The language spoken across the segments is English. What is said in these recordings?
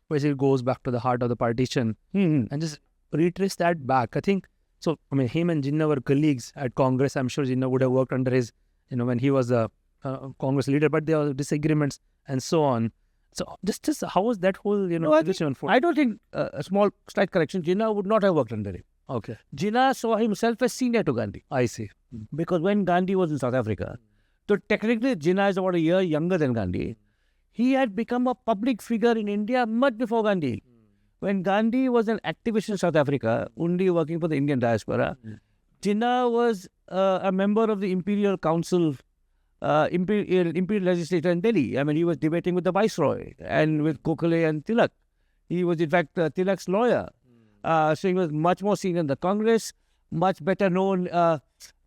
basically goes back to the heart of the partition and just retrace that back. I think, so, I mean, him and Jinnah were colleagues at Congress. I'm sure Jinnah would have worked under his, when he was a Congress leader, but there were disagreements and so on. So just how was that whole, position unfold? I don't think, a small slight correction, Jinnah would not have worked under him. Okay. Jinnah saw himself as senior to Gandhi. I see. Because when Gandhi was in South Africa, so technically Jinnah is about a year younger than Gandhi. He had become a public figure in India much before Gandhi. When Gandhi was an activist in South Africa, only working for the Indian diaspora, Jinnah was a member of the Imperial Council, Imperial Legislature in Delhi. I mean, he was debating with the Viceroy and with Gokhale and Tilak. He was, in fact, Tilak's lawyer. So he was much more senior in the Congress, much better known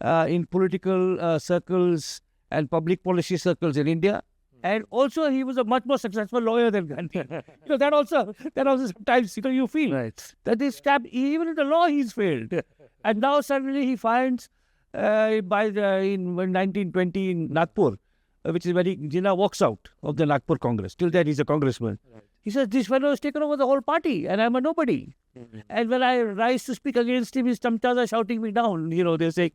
in political circles and public policy circles in India. And also, he was a much more successful lawyer than Gandhi. That also sometimes you feel that this chap, even in the law, he's failed. And now suddenly he finds in 1920 in Nagpur, which is when Jinnah walks out of the Nagpur Congress. Till then, he's a congressman. He says, this fellow has taken over the whole party and I'm a nobody. And when I rise to speak against him, his tamtas are shouting me down, they say.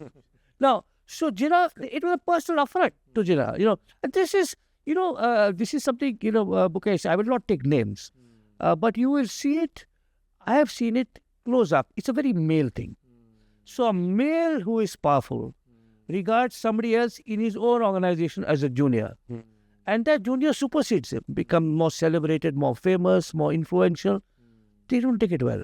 Now, so Jinnah, it was a personal affront to Jinnah, and this is, this is something, Mukesh, I will not take names, but you will see it. I have seen it close up. It's a very male thing. So a male who is powerful regards somebody else in his own organization as a junior. And that junior supersedes him, become more celebrated, more famous, more influential. They don't take it well.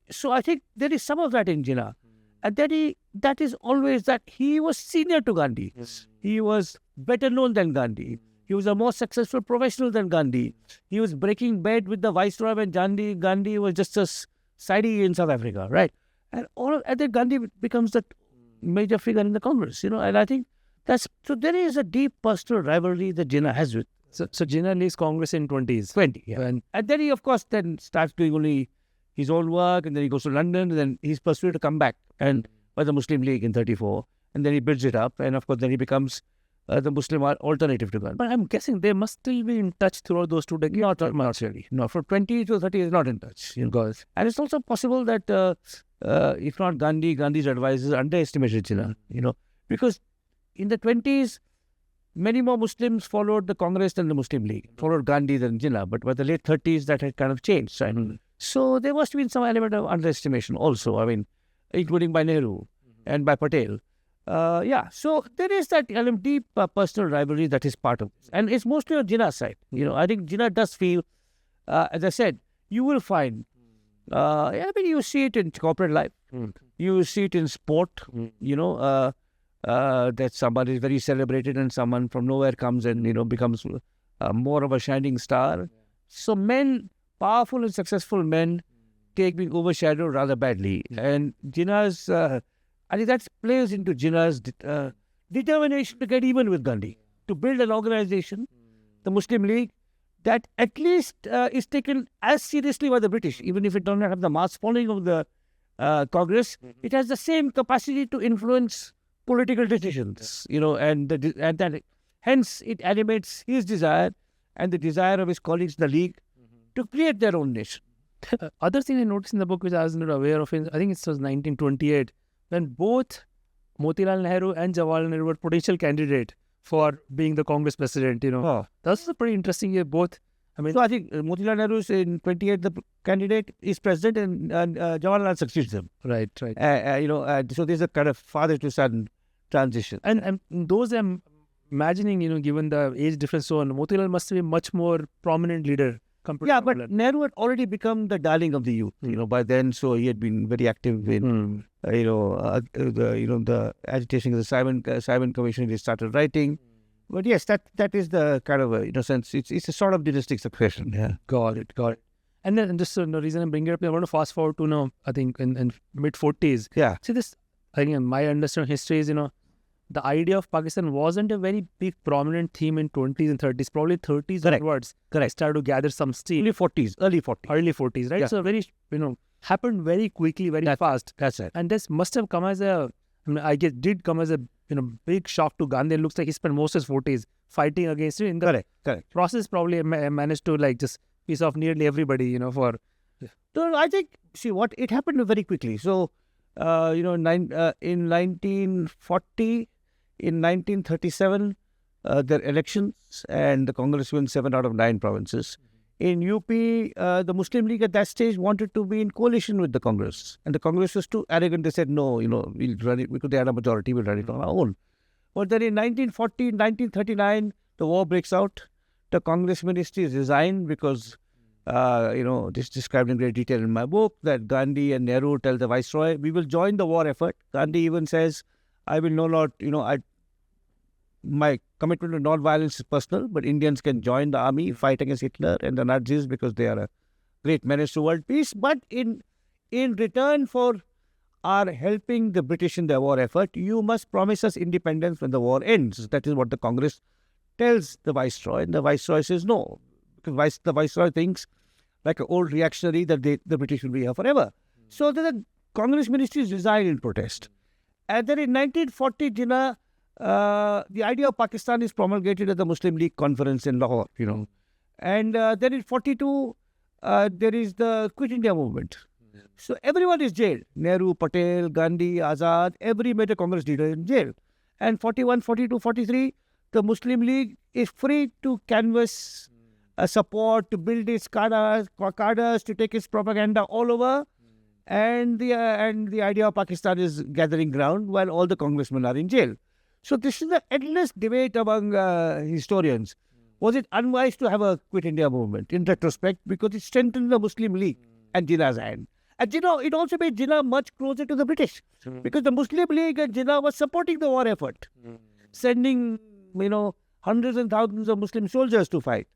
So I think there is some of that in Jinnah. And that is always that he was senior to Gandhi. He was better known than Gandhi. He was a more successful professional than Gandhi. He was breaking bread with the Viceroy when Gandhi was just a sidey in South Africa, right? And then Gandhi becomes the major figure in the Congress, and I think so there is a deep personal rivalry that Jinnah has with. So Jinnah leaves Congress in 20s. 20, yeah. And then he, of course, then starts doing only his own work, and then he goes to London, and then he's persuaded to come back and by the Muslim League in 34, and then he builds it up, and of course then he becomes the Muslim alternative to Gandhi. But I'm guessing they must still be in touch throughout those 2 decades. Not really. No, from 20 to 30 is not in touch. And it's also possible that if not Gandhi's advisors underestimated Jinnah, because in the 20s, many more Muslims followed the Congress than the Muslim League, followed Gandhi than Jinnah, but by the late 30s, that had kind of changed. So there must have been some element of underestimation also, including by Nehru and by Patel. So there is that deep personal rivalry that is part of this. And it's mostly on Jinnah's side. I think Jinnah does feel, as I said, you will find, you see it in corporate life. You see it in sport, that somebody is very celebrated and someone from nowhere comes and, becomes more of a shining star. So powerful and successful men take being overshadowed rather badly. And Jinnah's, I think that plays into Jinnah's determination to get even with Gandhi, to build an organization, the Muslim League, that at least is taken as seriously by the British, even if it does not have the mass following of the Congress. It has the same capacity to influence political decisions, and that hence it animates his desire and the desire of his colleagues in the League to create their own nation. Other thing I noticed in the book, which I was not aware of, I think it was 1928, when both Motilal Nehru and Jawaharlal Nehru were potential candidate for being the Congress president, That was a pretty interesting year, both. So I think Motilal Nehru is in 28, the candidate is president, and Jawaharlal succeeds him. Right. So there's a kind of father to son transition. And those I'm imagining, given the age difference, so on, Motilal must be a much more prominent leader. But Nehru had already become the darling of the youth, by then. So he had been very active in, the agitation of the Simon Commission. He started writing. But yes, that is the kind of, sense, it's a sort of dynastic succession. Yeah. Got it. And then just the reason I'm bringing it up, I want to fast forward to now, I think in mid-40s. Yeah. See this, I think my understanding of history is, the idea of Pakistan wasn't a very big prominent theme in 20s and 30s, probably 30s onwards. Correct. Started to gather some steam. Early 40s, right? Yeah. So very, happened very quickly, very fast. That's it. And this must have come as I guess did come as a, big shock to Gandhi. It looks like he spent most of his 40s fighting against it. In the Correct. process, probably managed to like just piss off nearly everybody, for... So I think, see, what it happened very quickly. So, in 1940, in 1937, there are elections and the Congress wins 7 out of 9 provinces. In UP, the Muslim League at that stage wanted to be in coalition with the Congress. And the Congress was too arrogant. They said, no, we'll run it because they had a majority, we'll run it on our own. But then in 1940, 1939, the war breaks out. The Congress ministries resign because, this is described in great detail in my book, that Gandhi and Nehru tell the Viceroy, we will join the war effort. Gandhi even says, I will not, my commitment to non-violence is personal, but Indians can join the army, fight against Hitler and the Nazis because they are a great menace to world peace. But in return for our helping the British in their war effort, you must promise us independence when the war ends. That is what the Congress tells the Viceroy, and the Viceroy says no, because the Viceroy thinks, like an old reactionary, that the British will be here forever. So the Congress ministries resign in protest. And then in 1940, Jinnah, the idea of Pakistan is promulgated at the Muslim League conference in Lahore, And then in 42, there is the Quit India movement. So everyone is jailed. Nehru, Patel, Gandhi, Azad, every major Congress leader in jail. And 41, 42, 43, the Muslim League is free to canvass support, to build its cadres, to take its propaganda all over. And the idea of Pakistan is gathering ground while all the congressmen are in jail. So this is an endless debate among historians. Was it unwise to have a Quit India movement in retrospect, because it strengthened the Muslim League and Jinnah's hand? And it also made Jinnah much closer to the British, because the Muslim League and Jinnah was supporting the war effort, sending hundreds and thousands of Muslim soldiers to fight.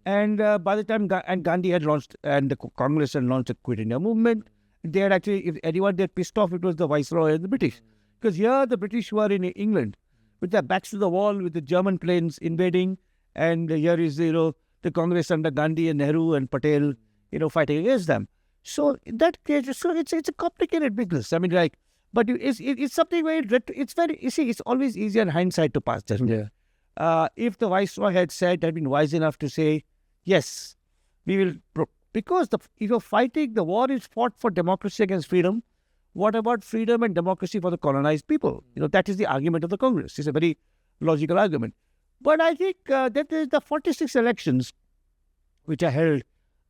And by the time Gandhi had launched, and the Congress had launched a Quit India movement, they had actually, if anyone they had pissed off, it was the Viceroy and the British. Because here the British were in England with their backs to the wall, with the German planes invading, and here is the Congress under Gandhi and Nehru and Patel fighting against them. So in that case, it's a complicated business. I mean, but it's something where it's very, it's always easier in hindsight to pass judgment. Yeah. If the Viceroy had been wise enough to say, yes, we will, because if you're fighting, the war is fought for democracy against freedom. What about freedom and democracy for the colonized people? That is the argument of the Congress. It's a very logical argument. But I think that is the 46 elections which are held,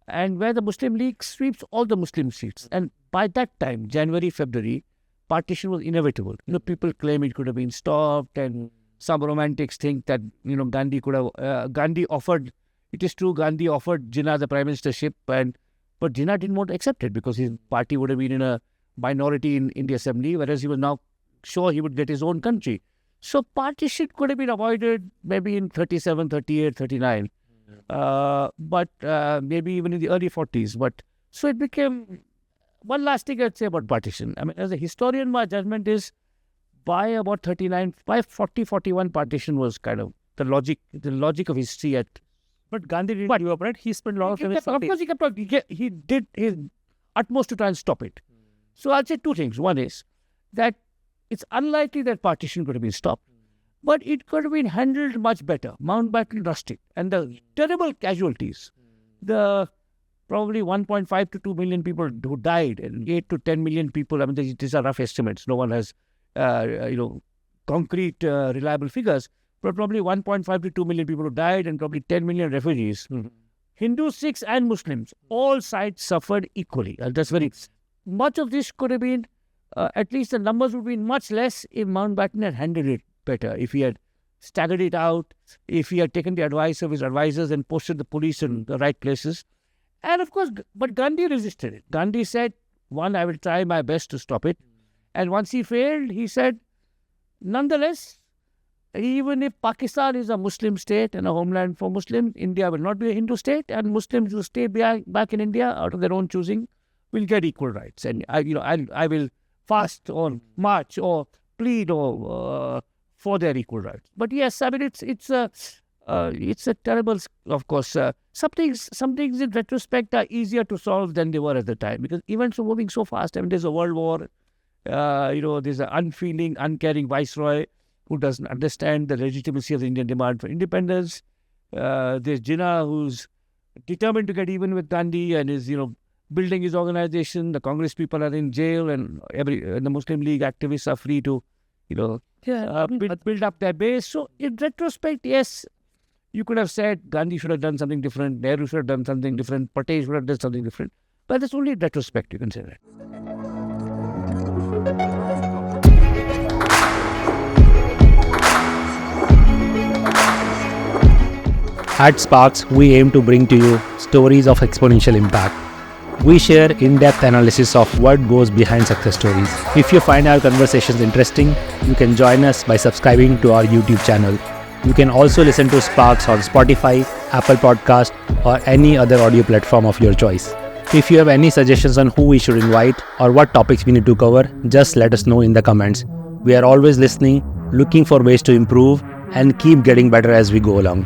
and where the Muslim League sweeps all the Muslim seats. And by that time, January, February, partition was inevitable. People claim it could have been stopped, and some romantics think that, Gandhi could have, Gandhi offered, it is true, Gandhi offered Jinnah the prime ministership, but Jinnah didn't want to accept it because his party would have been in a minority in the assembly, whereas he was now sure he would get his own country. So partition could have been avoided maybe in 37, 38, 39, but maybe even in the early 40s. But so it became, one last thing I'd say about partition. I mean, as a historian, my judgment is by about 39, by 40, 41, partition was kind of the logic of history at. But Gandhi didn't give up, right? He spent a lot of time. Of course, he did his utmost to try and stop it. So I'll say two things. One is that it's unlikely that partition could have been stopped, but it could have been handled much better. Mountbatten rushed it, and the terrible casualties, the probably 1.5 to 2 million people who died, and 8 to 10 million people. I mean, these are rough estimates. No one has, concrete, reliable figures. But probably 1.5 to 2 million people who died, and probably 10 million refugees. Hindus, Sikhs, and Muslims, all sides suffered equally. That's very. Much of this could have been, at least the numbers would have been much less if Mountbatten had handled it better, if he had staggered it out, if he had taken the advice of his advisors and posted the police in the right places. And of course, but Gandhi resisted it. Gandhi said, one, I will try my best to stop it. And once he failed, he said, nonetheless, even if Pakistan is a Muslim state and a homeland for Muslims, India will not be a Hindu state, and Muslims who stay back in India out of their own choosing will get equal rights. And I will fast or march or plead or for their equal rights. But yes, I mean it's a terrible, of course. Some things in retrospect are easier to solve than they were at the time, because events are moving so fast. I mean, there's a world war. There's an unfeeling, uncaring viceroy who doesn't understand the legitimacy of the Indian demand for independence. There's Jinnah, who's determined to get even with Gandhi and is, building his organization. The Congress people are in jail, and the Muslim League activists are free to, build up their base. So in retrospect, yes, you could have said Gandhi should have done something different, Nehru should have done something different, Patel should have done something different. But that's only in retrospect you can say that. At SparX, we aim to bring to you stories of exponential impact. We share in-depth analysis of what goes behind success stories. If you find our conversations interesting, you can join us by subscribing to our YouTube channel. You can also listen to SparX on Spotify, Apple Podcast, or any other audio platform of your choice. If you have any suggestions on who we should invite or what topics we need to cover, just let us know in the comments. We are always listening, looking for ways to improve, and keep getting better as we go along.